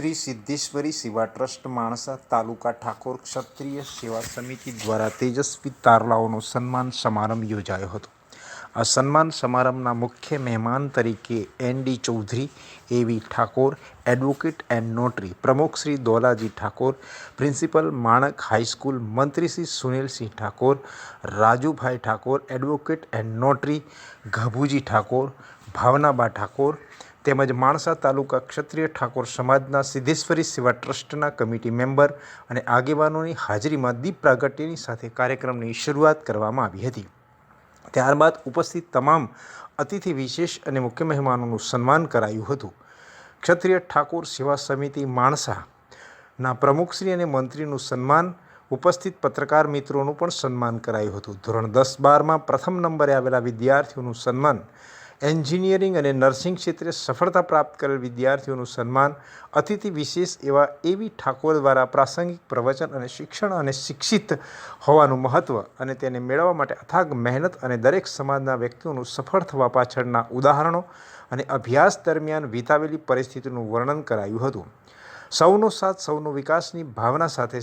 શ્રી સિદ્ધેશ્વરી સેવા ટ્રસ્ટ માણસા તાલુકા ઠાકોર ક્ષત્રિય સેવા સમિતિ દ્વારા તેજસ્વી તારલાઓનો સન્માન સમારંભ યોજાયો હતો. આ સન્માન સમારંભના મુખ્ય મહેમાન તરીકે N D. Chaudhary, A V. Thakor, advocate and notary પ્રમુખ શ્રી દોલાજી ઠાકોર, પ્રિન્સિપલ માણક હાઈસ્કૂલ મંત્રી Shri Sunilsinh Thakor, Rajubhai Thakor, advocate and notary Ghabhuji Thakor, Bhavnaba Thakor તેમજ માણસા તાલુકા ક્ષત્રિય ઠાકોર સમાજના સિદ્ધેશ્વરી સેવા ટ્રસ્ટના કમિટી મેમ્બર અને આગેવાનોની હાજરીમાં દીપ પ્રાગટ્યની સાથે કાર્યક્રમની શરૂઆત કરવામાં આવી હતી. ત્યારબાદ ઉપસ્થિત તમામ અતિથિ વિશેષ અને મુખ્ય મહેમાનોનું સન્માન કરાયું હતું. ક્ષત્રિય ઠાકોર સેવા સમિતિ માણસાના પ્રમુખશ્રી અને મંત્રીનું સન્માન, ઉપસ્થિત પત્રકાર મિત્રોનું પણ સન્માન કરાયું હતું. ધોરણ 10-12માં પ્રથમ નંબરે આવેલા વિદ્યાર્થીઓનું સન્માન, એન્જિનિયરિંગ અને નર્સિંગ ક્ષેત્રે સફળતા પ્રાપ્ત કરેલ વિદ્યાર્થીઓનું સન્માન, અતિથિ વિશેષ એવા એ.વી. ઠાકોર દ્વારા પ્રાસંગિક પ્રવચન અને શિક્ષણ અને શિક્ષિત હોવાનું મહત્ત્વ અને તેને મેળવવા માટે અથાગ મહેનત અને દરેક સમાજના વ્યક્તિઓનું સફળ થવા પાછળના ઉદાહરણો અને અભ્યાસ દરમિયાન વિતાવેલી પરિસ્થિતિનું વર્ણન કરાયું હતું. સૌનો સાથ સૌનો વિકાસની ભાવના સાથે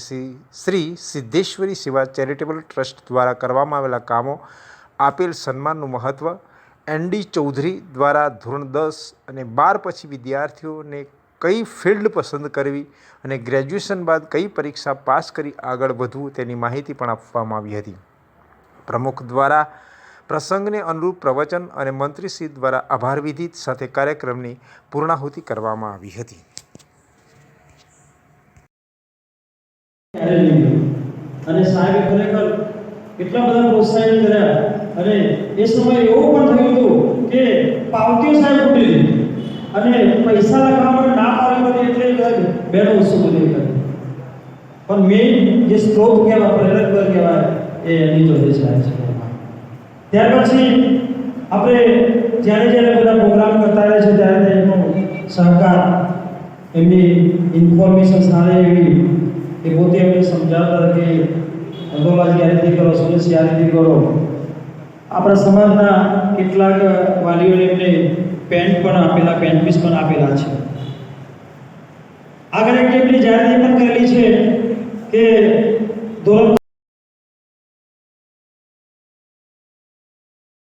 શ્રી સિદ્ધેશ્વરી સેવા ચેરિટેબલ ટ્રસ્ટ દ્વારા કરવામાં આવેલા કામો, આપેલ સન્માનનું મહત્ત્વ, એન.ડી. ચૌધરી દ્વારા ધોરણ 10 અને 12 પછી વિદ્યાર્થીઓને કઈ ફિલ્ડ પસંદ કરવી અને ગ્રેજ્યુએશન બાદ કઈ પરીક્ષા પાસ કરી આગળ વધવું તેની માહિતી પણ આપવામાં આવી હતી. પ્રમુખ દ્વારા પ્રસંગને અનુરૂપ પ્રવચન અને મંત્રીશ્રી દ્વારા આભાર વિધિ સાથે કાર્યક્રમની પૂર્ણાહુતિ કરવામાં આવી હતી. અને સાહેબે ખરેખર કેટલા બધા પ્રોત્સાહન કર્યા અને એ સમયે એવું પણ થયું હતું કે પાવતીઓ સાહેબ ઉઠી અને પૈસા લખવા માટે ના પાડે એટલે બેનો વસ્તુ બધી કરી. પણ મેઇન જે સ્ત્રોત કહેવાય, પ્રેરક બળ કહેવાય, એ એની જોડે સાહેબ છે. ત્યાર પછી આપણે જ્યારે બધા પ્રોગ્રામ કરતા રહે છે ત્યારે એમનો સહકાર, એમની ઇન્ફોર્મેશન સારી એવી એ પોતે એમને સમજાવતા કે અગોવાજી આ રીતે કરો, સુરેશ આ રીતે કરો. આપણા સમાજના કેટલાક વાલીઓને એમને પેન્ટ પણ આપેલા, પેન્ટ પીસ પણ આપેલા છે. આગળ એક એમની જાહેરાત પણ કરેલી છે કે